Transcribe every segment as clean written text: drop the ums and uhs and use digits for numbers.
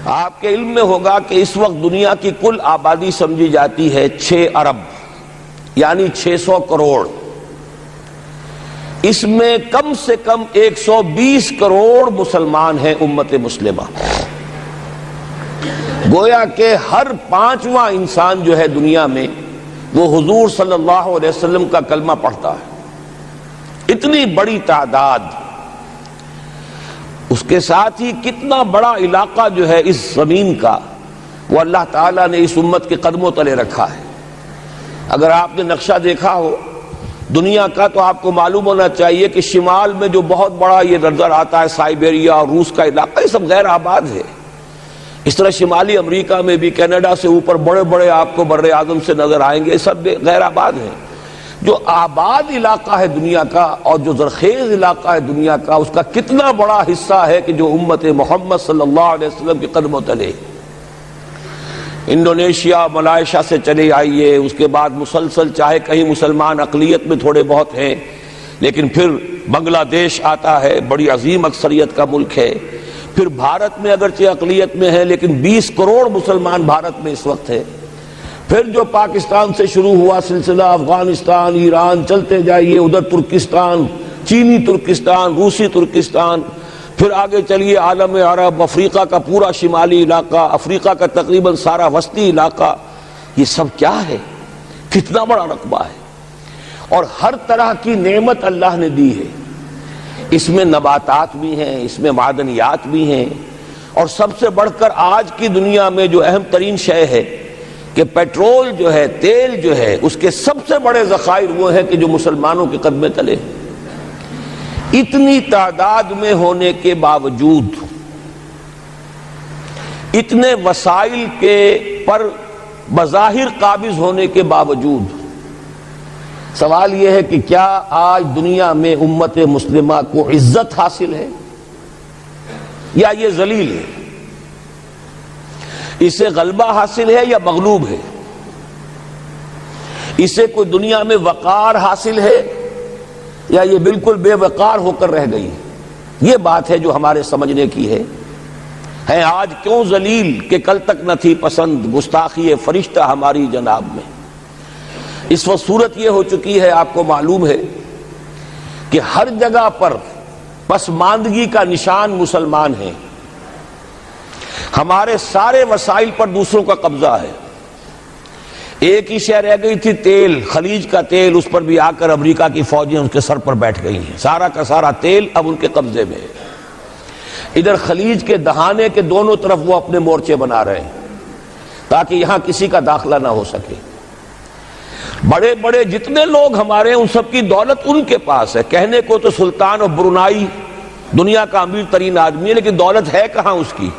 آپ کے علم میں ہوگا کہ اس وقت دنیا کی کل آبادی سمجھی جاتی ہے 6 ارب یعنی 600 کروڑ. اس میں کم سے کم 120 کروڑ مسلمان ہیں امت مسلمہ. گویا کہ ہر 5واں انسان جو ہے دنیا میں وہ حضور صلی اللہ علیہ وسلم کا کلمہ پڑھتا ہے. اتنی بڑی تعداد. اس کے ساتھ ہی کتنا بڑا علاقہ جو ہے اس زمین کا وہ اللہ تعالیٰ نے اس امت کے قدموں تلے رکھا ہے. اگر آپ نے نقشہ دیکھا ہو دنیا کا تو آپ کو معلوم ہونا چاہیے کہ شمال میں جو بہت بڑا یہ نظر آتا ہے سائبیریا اور روس کا علاقہ، یہ سب غیر آباد ہے. اس طرح شمالی امریکہ میں بھی کینیڈا سے اوپر بڑے بڑے آپ کو بر اعظم سے نظر آئیں گے، یہ سب غیر آباد ہیں. جو آباد علاقہ ہے دنیا کا اور جو زرخیز علاقہ ہے دنیا کا، اس کا کتنا بڑا حصہ ہے کہ جو امت محمد صلی اللہ علیہ وسلم کے قدموں تلے. انڈونیشیا ملائیشیا سے چلے آئیے، اس کے بعد مسلسل چاہے کہیں مسلمان اقلیت میں تھوڑے بہت ہیں، لیکن پھر بنگلہ دیش آتا ہے، بڑی عظیم اکثریت کا ملک ہے. پھر بھارت میں اگرچہ اقلیت میں ہے لیکن 20 کروڑ مسلمان بھارت میں اس وقت ہے. پھر جو پاکستان سے شروع ہوا سلسلہ، افغانستان، ایران، چلتے جائیے ادھر ترکستان، چینی ترکستان، روسی ترکستان، پھر آگے چلیے عالم عرب، افریقہ کا پورا شمالی علاقہ، افریقہ کا تقریباً سارا وسطی علاقہ. یہ سب کیا ہے؟ کتنا بڑا رقبہ ہے. اور ہر طرح کی نعمت اللہ نے دی ہے. اس میں نباتات بھی ہیں، اس میں معدنیات بھی ہیں، اور سب سے بڑھ کر آج کی دنیا میں جو اہم ترین شے ہے کہ پیٹرول جو ہے، تیل جو ہے، اس کے سب سے بڑے ذخائر وہ ہیں کہ جو مسلمانوں کے قدمے تلے. اتنی تعداد میں ہونے کے باوجود، اتنے وسائل کے پر بظاہر قابض ہونے کے باوجود، سوال یہ ہے کہ کیا آج دنیا میں امت مسلمہ کو عزت حاصل ہے یا یہ ذلیل ہے؟ اسے غلبہ حاصل ہے یا مغلوب ہے؟ اسے کوئی دنیا میں وقار حاصل ہے یا یہ بالکل بے وقار ہو کر رہ گئی؟ یہ بات ہے جو ہمارے سمجھنے کی ہے. آج کیوں ذلیل کہ کل تک نہ تھی پسند گستاخی فرشتہ ہماری جناب میں. اس وقت صورت یہ ہو چکی ہے، آپ کو معلوم ہے کہ ہر جگہ پر پسماندگی کا نشان مسلمان ہیں. ہمارے سارے وسائل پر دوسروں کا قبضہ ہے. ایک ہی شے رہ گئی تھی، تیل، خلیج کا تیل، اس پر بھی آ کر امریکہ کی فوجیں اس کے سر پر بیٹھ گئی ہیں. سارا کا سارا تیل اب ان کے قبضے میں ہے. ادھر خلیج کے دہانے کے دونوں طرف وہ اپنے مورچے بنا رہے ہیں تاکہ یہاں کسی کا داخلہ نہ ہو سکے. بڑے بڑے جتنے لوگ ہمارے ہیں ان سب کی دولت ان کے پاس ہے. کہنے کو تو سلطان اور برونائی دنیا کا امیر ترین آدمی ہے، لیکن دولت ہے کہاں اس کی؟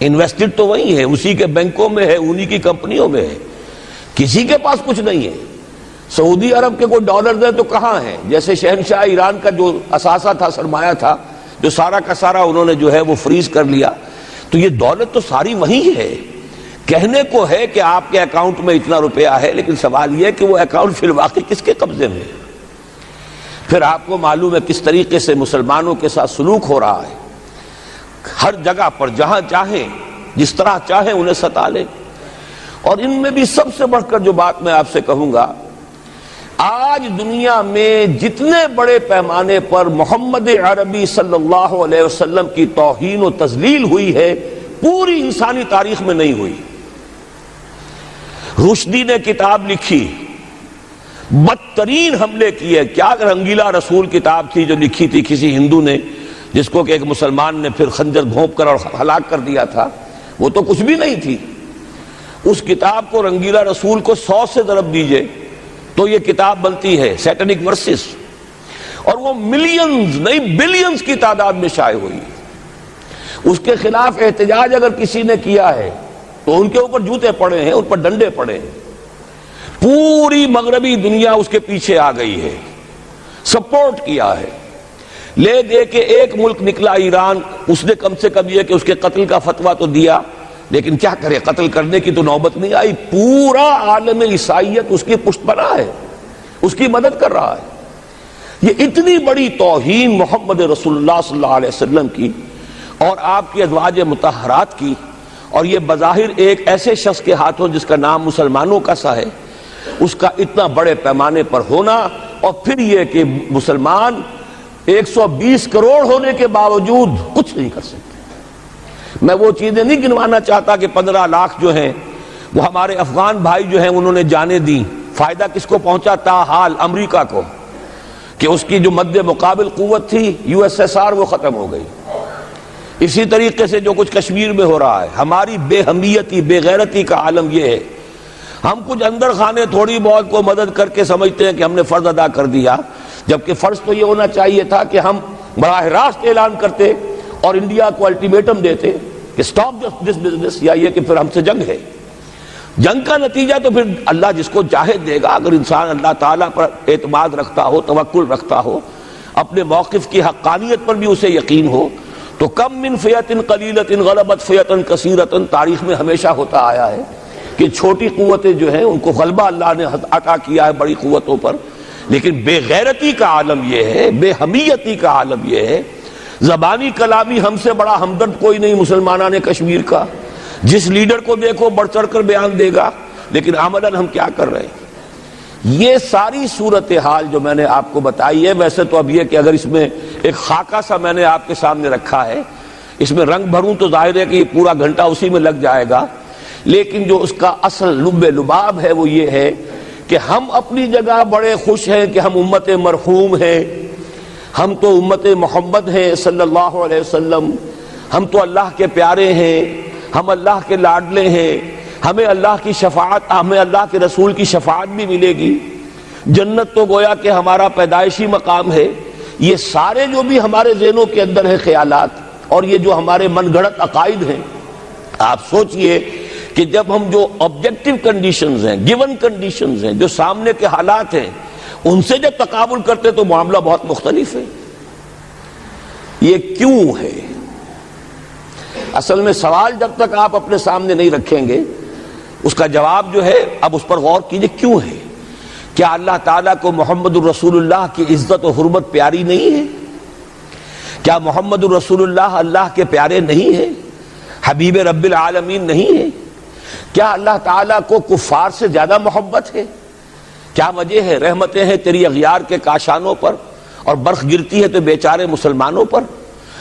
انویسٹڈ تو وہی ہے، اسی کے بینکوں میں ہے، انہی کی کمپنیوں میں ہے. کسی کے پاس کچھ نہیں ہے. سعودی عرب کے کوئی ڈالرز ہیں تو کہاں ہیں؟ جیسے شہنشاہ ایران کا جو اثاثہ تھا، سرمایہ تھا، جو سارا کا سارا انہوں نے جو ہے وہ فریز کر لیا. تو یہ دولت تو ساری وہی ہے. کہنے کو ہے کہ آپ کے اکاؤنٹ میں اتنا روپیہ ہے، لیکن سوال یہ کہ وہ اکاؤنٹ فی الواقع کس کے قبضے میں ہے؟ پھر آپ کو معلوم ہے کس طریقے سے مسلمانوں کے ساتھ سلوک ہو رہا ہے. ہر جگہ پر جہاں چاہیں، جس طرح چاہیں انہیں ستا لیں. اور ان میں بھی سب سے بڑھ کر جو بات میں آپ سے کہوں گا، آج دنیا میں جتنے بڑے پیمانے پر محمد عربی صلی اللہ علیہ وسلم کی توہین و تذلیل ہوئی ہے، پوری انسانی تاریخ میں نہیں ہوئی. رشدی نے کتاب لکھی، بدترین حملے کیے. کیا رنگیلا رسول کتاب تھی جو لکھی تھی کسی ہندو نے، جس کو کہ ایک مسلمان نے پھر خنجر گھونپ کر اور ہلاک کر دیا تھا. وہ تو کچھ بھی نہیں تھی. اس کتاب کو رنگیلا رسول کو 100 سے ضرب دیجئے تو یہ کتاب بنتی ہے، سیٹنک ورسز. اور وہ ملینز نہیں بلینز کی تعداد میں شائع ہوئی. اس کے خلاف احتجاج اگر کسی نے کیا ہے تو ان کے اوپر جوتے پڑے ہیں، ان پر ڈنڈے پڑے ہیں. پوری مغربی دنیا اس کے پیچھے آ گئی ہے، سپورٹ کیا ہے. لے دے کے ایک ملک نکلا ایران، اس نے کم سے کم یہ کہ اس کے قتل کا فتویٰ تو دیا، لیکن کیا کرے، قتل کرنے کی تو نوبت نہیں آئی. پورا عالم عیسائیت اس کی پشت پناہ ہے، اس کی مدد کر رہا ہے. یہ اتنی بڑی توہین محمد رسول اللہ صلی اللہ علیہ وسلم کی اور آپ کی ازواج مطہرات کی اور یہ بظاہر ایک ایسے شخص کے ہاتھوں جس کا نام مسلمانوں کا سا ہے، اس کا اتنا بڑے پیمانے پر ہونا، اور پھر یہ کہ مسلمان 120 کروڑ ہونے کے باوجود کچھ نہیں کر سکتے۔ میں وہ چیزیں نہیں گنوانا چاہتا کہ 15 لاکھ جو ہیں وہ ہمارے افغان بھائی جو ہیں انہوں نے جانیں دی، فائدہ کس کو پہنچا؟ تاحال امریکہ کو، کہ اس کی جو مد مقابل قوت تھی USSR وہ ختم ہو گئی۔ اسی طریقے سے جو کچھ کشمیر میں ہو رہا ہے، ہماری بے حمیتی، بے غیرتی کا عالم یہ ہے، ہم کچھ اندر خانے تھوڑی بہت کو مدد کر کے سمجھتے ہیں کہ ہم نے فرض ادا کر دیا، جبکہ فرض تو یہ ہونا چاہیے تھا کہ ہم براہ راست اعلان کرتے اور انڈیا کو الٹیمیٹم دیتے کہ سٹاپ دس بزنس، یا یہ کہ پھر ہم سے جنگ ہے۔ جنگ کا نتیجہ تو پھر اللہ جس کو چاہے دے گا۔ اگر انسان اللہ تعالیٰ پر اعتماد رکھتا ہو، توکل رکھتا ہو، اپنے موقف کی حقانیت پر بھی اسے یقین ہو، تو کم من فیۃ قلیلۃ غلبت فیۃ کثیرۃ، تاریخ میں ہمیشہ ہوتا آیا ہے کہ چھوٹی قوتیں جو ہیں ان کو غلبہ اللہ نے عطا کیا ہے بڑی قوتوں پر، لیکن بے غیرتی کا عالم یہ ہے، بے حمیتی کا عالم یہ ہے۔ زبانی کلامی ہم سے بڑا ہمدرد کوئی نہیں مسلمانان کشمیر کا، جس لیڈر کو دیکھو بڑھ چڑھ کر بیان دے گا، لیکن عملاً ہم کیا کر رہے ہیں؟ یہ ساری صورتحال جو میں نے آپ کو بتائی ہے، ویسے تو اب یہ کہ اگر اس میں ایک خاکہ سا میں نے آپ کے سامنے رکھا ہے، اس میں رنگ بھروں تو ظاہر ہے کہ یہ پورا گھنٹہ اسی میں لگ جائے گا، لیکن جو اس کا اصل لب لباب ہے وہ یہ ہے کہ ہم اپنی جگہ بڑے خوش ہیں کہ ہم امت مرحوم ہیں، ہم تو امت محمد ہیں صلی اللہ علیہ وسلم، ہم تو اللہ کے پیارے ہیں، ہم اللہ کے لاڈلے ہیں، ہمیں اللہ کی شفاعت، ہمیں اللہ کے رسول کی شفاعت بھی ملے گی، جنت تو گویا کہ ہمارا پیدائشی مقام ہے۔ یہ سارے جو بھی ہمارے ذہنوں کے اندر ہیں خیالات، اور یہ جو ہمارے من گھڑت عقائد ہیں، آپ سوچئے کہ جب ہم جو آبجیکٹو کنڈیشنز ہیں، گیون کنڈیشنز ہیں، جو سامنے کے حالات ہیں، ان سے جب تقابل کرتے تو معاملہ بہت مختلف ہے۔ یہ کیوں ہے؟ اصل میں سوال جب تک آپ اپنے سامنے نہیں رکھیں گے اس کا جواب جو ہے، اب اس پر غور کیجئے کیوں ہے؟ کیا اللہ تعالیٰ کو محمد الرسول اللہ کی عزت و حرمت پیاری نہیں ہے؟ کیا محمد الرسول اللہ اللہ کے پیارے نہیں ہیں؟ حبیب رب العالمین نہیں ہے؟ کیا اللہ تعالیٰ کو کفار سے زیادہ محبت ہے؟ کیا وجہ ہے؟ رحمتیں ہیں تیری اغیار کے کاشانوں پر، اور برف گرتی ہے تو بیچارے مسلمانوں پر۔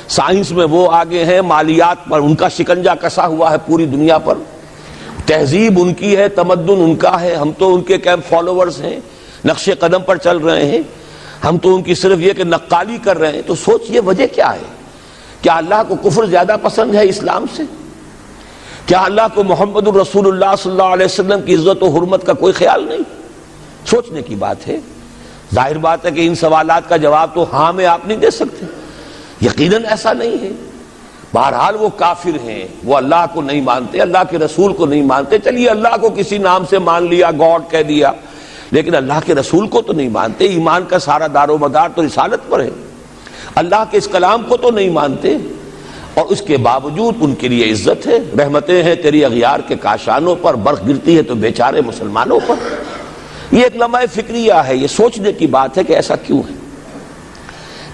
سائنس میں وہ آگے ہیں، مالیات پر ان کا شکنجہ کسا ہوا ہے پوری دنیا پر، تہذیب ان کی ہے، تمدن ان کا ہے، ہم تو ان کے کیمپ فالوورز ہیں، نقش قدم پر چل رہے ہیں، ہم تو ان کی صرف یہ کہ نقالی کر رہے ہیں۔ تو سوچئے وجہ کیا ہے؟ کیا اللہ کو کفر زیادہ پسند ہے اسلام سے؟ کیا اللہ کو محمد الرسول اللہ صلی اللہ علیہ وسلم کی عزت و حرمت کا کوئی خیال نہیں؟ سوچنے کی بات ہے۔ ظاہر بات ہے کہ ان سوالات کا جواب تو ہاں میں آپ نہیں دے سکتے، یقیناً ایسا نہیں ہے۔ بہرحال وہ کافر ہیں، وہ اللہ کو نہیں مانتے، اللہ کے رسول کو نہیں مانتے، چلیے اللہ کو کسی نام سے مان لیا، گاڈ کہہ دیا، لیکن اللہ کے رسول کو تو نہیں مانتے۔ ایمان کا سارا دار و مدار تو رسالت پر ہے، اللہ کے اس کلام کو تو نہیں مانتے، اور اس کے باوجود ان کے لیے عزت ہے۔ رحمتیں ہیں تیری اغیار کے کاشانوں پر، برف گرتی ہے تو بیچارے مسلمانوں پر۔ یہ ایک لمحہ فکریہ ہے، یہ سوچنے کی بات ہے کہ ایسا کیوں ہے۔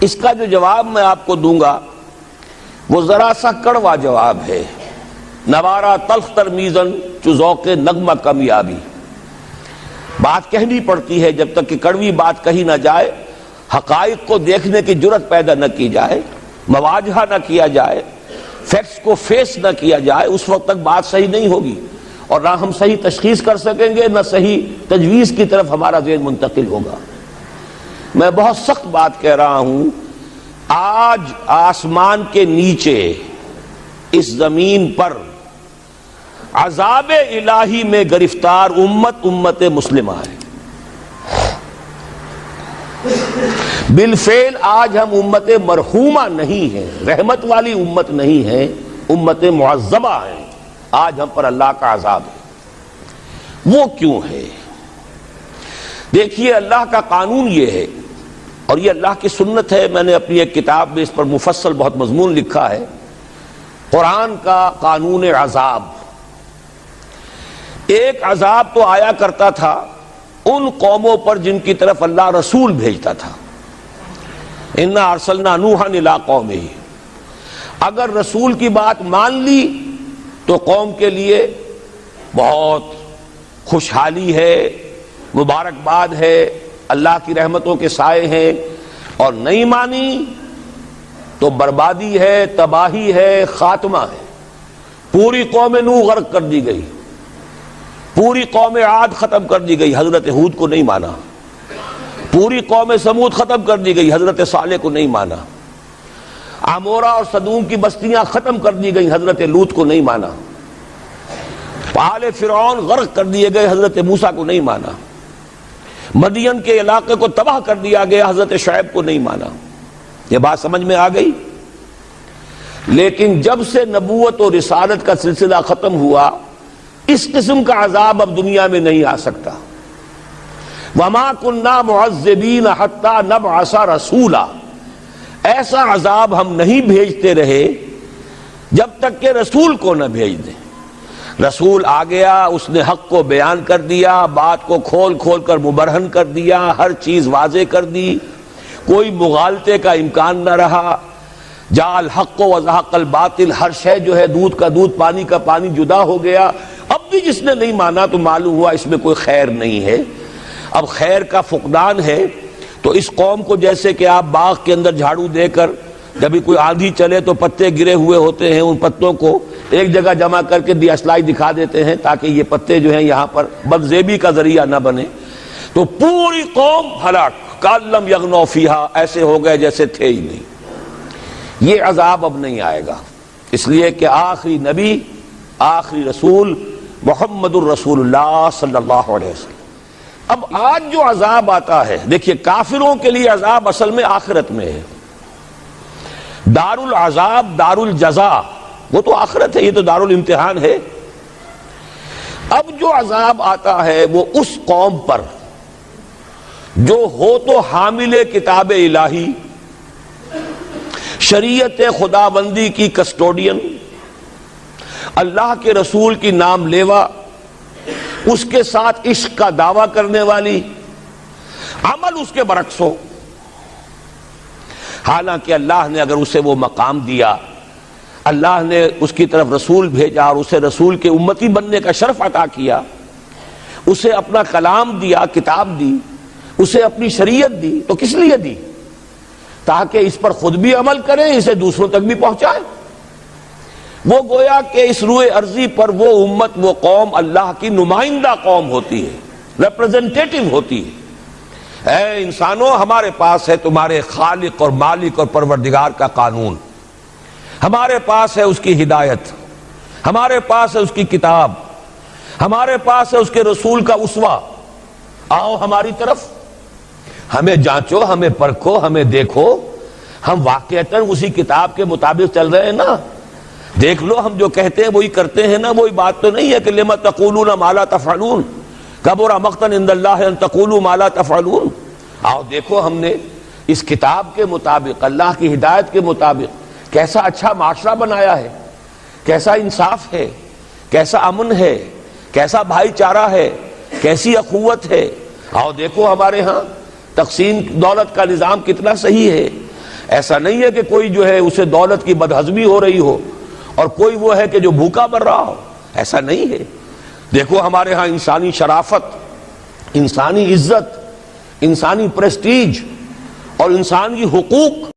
اس کا جو جواب میں آپ کو دوں گا وہ ذرا سا کڑوا جواب ہے۔ نوارا تلخ ترمیزن چو ذوق نغمہ کمیابی، بات کہنی پڑتی ہے جب تک کہ کڑوی بات کہی نہ جائے، حقائق کو دیکھنے کی جرت پیدا نہ کی جائے، مواجہہ نہ کیا جائے، فیکٹس کو فیس نہ کیا جائے، اس وقت تک بات صحیح نہیں ہوگی، اور نہ ہم صحیح تشخیص کر سکیں گے، نہ صحیح تجویز کی طرف ہمارا ذہن منتقل ہوگا۔ میں بہت سخت بات کہہ رہا ہوں، آج آسمان کے نیچے اس زمین پر عذاب الہی میں گرفتار امت مسلمہ ہے۔ بالفعل آج ہم امت مرحومہ نہیں ہیں، رحمت والی امت نہیں ہے، امت معذبہ ہیں۔ آج ہم پر اللہ کا عذاب ہے۔ وہ کیوں ہے؟ دیکھیے اللہ کا قانون یہ ہے، اور یہ اللہ کی سنت ہے، میں نے اپنی ایک کتاب میں اس پر مفصل بہت مضمون لکھا ہے، قرآن کا قانون عذاب۔ ایک عذاب تو آیا کرتا تھا ان قوموں پر جن کی طرف اللہ رسول بھیجتا تھا، اِنَّا أَرْسَلْنَا نُوحًا إِلَىٰ قَوْمِهِ، اگر رسول کی بات مان لی تو قوم کے لیے بہت خوشحالی ہے، مبارکباد ہے، اللہ کی رحمتوں کے سائے ہیں، اور نہیں مانی تو بربادی ہے، تباہی ہے، خاتمہ ہے۔ پوری قوم نوح غرق کر دی گئی، پوری قوم عاد ختم کر دی گئی، حضرت ہود کو نہیں مانا۔ پوری قوم سمود ختم کر دی گئی، حضرت صالح کو نہیں مانا۔ عمورہ اور صدوم کی بستیاں ختم کر دی گئی، حضرت لوط کو نہیں مانا۔ آل فرعون غرق کر دیے گئے، حضرت موسیٰ کو نہیں مانا۔ مدین کے علاقے کو تباہ کر دیا گیا، حضرت شعیب کو نہیں مانا۔ یہ بات سمجھ میں آ گئی؟ لیکن جب سے نبوت اور رسالت کا سلسلہ ختم ہوا، اس قسم کا عذاب اب دنیا میں نہیں آ سکتا۔ وَمَا كُنَّا مُعَذِّبِينَ حَتَّى نَبْعَثَ رَسُولًا، ایسا عذاب ہم نہیں بھیجتے رہے جب تک کہ رسول کو نہ بھیج دیں۔ رسول آ گیا، اس نے حق کو بیان کر دیا، بات کو کھول کھول کر مبرہن کر دیا، ہر چیز واضح کر دی، کوئی مغالطے کا امکان نہ رہا۔ جاء الحق وزهق الباطل، ہر شے جو ہے دودھ کا دودھ، پانی کا پانی جدا ہو گیا۔ اب بھی جس نے نہیں مانا تو معلوم ہوا اس میں کوئی خیر نہیں ہے، اب خیر کا فقدان ہے۔ تو اس قوم کو جیسے کہ آپ باغ کے اندر جھاڑو دے کر جب بھی کوئی آندھی چلے تو پتے گرے ہوئے ہوتے ہیں، ان پتوں کو ایک جگہ جمع کر کے دیاسلائی دکھا دیتے ہیں تاکہ یہ پتے جو ہیں یہاں پر بدزیبی کا ذریعہ نہ بنے، تو پوری قوم ہلاک، کالم یغنوا فیہا، ایسے ہو گئے جیسے تھے ہی نہیں۔ یہ عذاب اب نہیں آئے گا، اس لیے کہ آخری نبی، آخری رسول محمد الرسول اللہ صلی اللہ علیہ وسلم۔ اب آج جو عذاب آتا ہے، دیکھیے کافروں کے لیے عذاب اصل میں آخرت میں ہے۔ دار العذاب، دار الجزا، وہ تو آخرت ہے، یہ تو دار الامتحان ہے۔ اب جو عذاب آتا ہے وہ اس قوم پر جو ہو تو حامل کتاب الہی، شریعت خداوندی کی کسٹوڈین، اللہ کے رسول کی نام لیوا، اس کے ساتھ عشق کا دعویٰ کرنے والی، عمل اس کے برعکس ہو۔ حالانکہ اللہ نے اگر اسے وہ مقام دیا، اللہ نے اس کی طرف رسول بھیجا اور اسے رسول کے امتی بننے کا شرف عطا کیا، اسے اپنا کلام دیا، کتاب دی، اسے اپنی شریعت دی، تو کس لیے دی؟ تاکہ اس پر خود بھی عمل کریں، اسے دوسروں تک بھی پہنچائیں۔ وہ گویا کہ اس روئے ارضی پر وہ امت، وہ قوم اللہ کی نمائندہ قوم ہوتی ہے، ریپرزنٹیٹو ہوتی ہے۔ اے انسانوں، ہمارے پاس ہے تمہارے خالق اور مالک اور پروردگار کا قانون، ہمارے پاس ہے اس کی ہدایت، ہمارے پاس ہے اس کی کتاب، ہمارے پاس ہے اس کے رسول کا اسوہ۔ آؤ ہماری طرف، ہمیں جانچو، ہمیں پرکھو، ہمیں دیکھو، ہم واقعتاً اسی کتاب کے مطابق چل رہے ہیں نا؟ دیکھ لو ہم جو کہتے ہیں وہی کرتے ہیں نا؟ وہی بات تو نہیں ہے کہ لما تقولون ما لا تفعلون، کبر مقتا عند اللہ ان تقولوا ما لا تفعلون۔ آؤ دیکھو ہم نے اس کتاب کے مطابق، اللہ کی ہدایت کے مطابق کیسا اچھا معاشرہ بنایا ہے، کیسا انصاف ہے، کیسا امن ہے، کیسا بھائی چارہ ہے، کیسی اخوت ہے۔ آؤ دیکھو ہمارے ہاں تقسیم دولت کا نظام کتنا صحیح ہے۔ ایسا نہیں ہے کہ کوئی جو ہے اسے دولت کی بدہضمی ہو رہی ہو اور کوئی وہ ہے کہ جو بھوکا مر رہا ہو، ایسا نہیں ہے۔ دیکھو ہمارے ہاں انسانی شرافت، انسانی عزت، انسانی پریسٹیج اور انسان کی حقوق